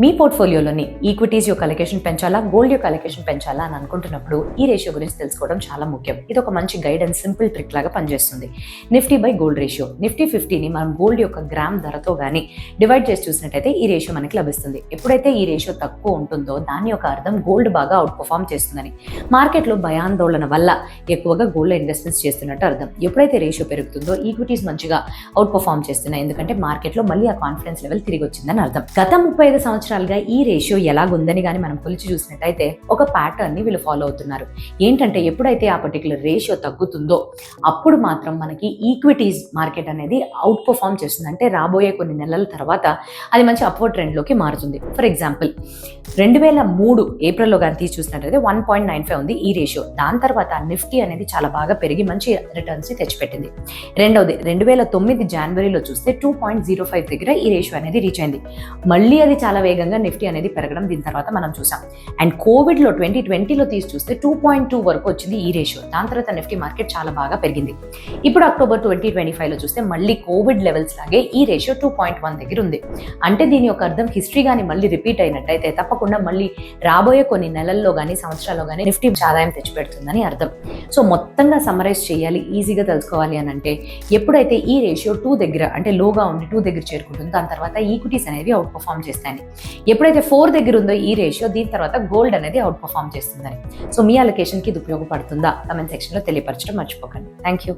మీ పోర్ట్ఫోలియోలోని equities యొక్క allocation పెంచాలా, gold యొక్క allocation పెంచాలా అని అనుకుంటున్నప్పుడు ఈ రేషియో గురించి తెలుసుకోవడం చాలా ముఖ్యం. ఇది ఒక మంచి గైడ్ అండ్ సింపుల్ ట్రిక్ లాగా పనిచేస్తుంది. Nifty buy gold ratio. Nifty 50ని మనం గోల్డ్ యొక్క గ్రామ్ ధరతో కానీ డివైడ్ చేసి చూసినట్టయితే ఈ రేషియో మనకి లభిస్తుంది. ఎప్పుడైతే ఈ రేషియో తక్కువ ఉంటుందో దాని యొక్క అర్థం గోల్డ్ బాగా అవుట్ పర్ఫామ్ చేస్తుందని. మార్కెట్లో భయాందోళన వల్ల ఎక్కువగా గోల్డ్లో ఇన్వెస్ట్మెంట్స్ చేస్తున్నట్టు అర్థం. ఎప్పుడైతే రేషియో పెరుగుతుందో ఈక్విటీస్ మంచిగా అవుట్ పర్ఫామ్ చేస్తున్నాయి, ఎందుకంటే మార్కెట్లో మళ్ళీ ఆ కాన్ఫిడెన్స్ లెవెల్ తిరిగి వచ్చిందని అర్థం. గత 35 సంవత్సరాలుగా ఈ రేషియో ఎలాగుందని కానీ మనం కొలిచి చూసినట్టయితే ఒక ప్యాటర్న్ ని వీళ్ళు ఫాలో అవుతున్నారు. ఏంటంటే ఎప్పుడైతే ఆ పర్టికులర్ రేషియో తగ్గుతుందో అప్పుడు మాత్రం మనకి ఈక్విటీస్ మార్కెట్ అనేది అవుట్ పర్ఫామ్ చేస్తుంది. అంటే రాబోయే కొన్ని నెలల తర్వాత అది మంచి అప్వర్డ్ ట్రెండ్ లోకి మారుతుంది. ఫర్ ఎగ్జాంపుల్ 2003 ఏప్రిల్లో కానీ తీసి చూసినట్టయితే 1.95 ఉంది ఈ రేషియో. దాని తర్వాత నిఫ్టీ అనేది చాలా బాగా పెరిగి మంచి రిటర్న్స్ ని తెచ్చిపెట్టింది. రెండవది 2009 జనవరిలో చూస్తే 2.05 దగ్గర ఈ రేషియో అనేది రీచ్ అయింది. మళ్ళీ అది చాలా వేగంగా నిఫ్టీ అనేది పెరగడం దీని తర్వాత మనం చూసాం. అండ్ కోవిడ్లో 2020లో తీసి చూస్తే 2.2 వరకు వచ్చింది ఈ రేషియో. దాని తర్వాత నిఫ్టీ మార్కెట్ చాలా బాగా పెరిగింది. ఇప్పుడు అక్టోబర్ 2025లో చూస్తే మళ్ళీ కోవిడ్ లెవెల్స్ లాగే ఈ రేషియో 2.1 దగ్గర ఉంది. అంటే దీని యొక్క అర్థం హిస్టరీ కానీ మళ్ళీ రిపీట్ అయినట్టయితే తప్పకుండా మళ్ళీ రాబోయే కొన్ని నెలల్లో కానీ సంవత్సరాల్లో కానీ నిఫ్టీ ఆదాయం తెచ్చిపెడుతుందని అర్థం. సో మొత్తంగా సమ్మరైజ్ చేయాలి, ఈజీగా తెలుసుకోవాలి అని అంటే ఎప్పుడైతే ఈ రేషియో 2 దగ్గర అంటే లోగా ఉండి 2 దగ్గర చేరుకుంటుందో దాని తర్వాత ఈక్విటీస్ అనేవి అవుట్ పర్ఫామ్ చేస్తాయని. ఎప్పుడైతే 4 దగ్గర ఉందో ఈ రేషియో దీని తర్వాత గోల్డ్ అనేది అవుట్ పర్ఫామ్ చేస్తుందని. సో మీ అలొకేషన్కి ఇది ఉపయోగపడుతుందా? కమెంట్ సెక్షన్లో తెలియపరచడం మర్చిపోకండి. Thank you.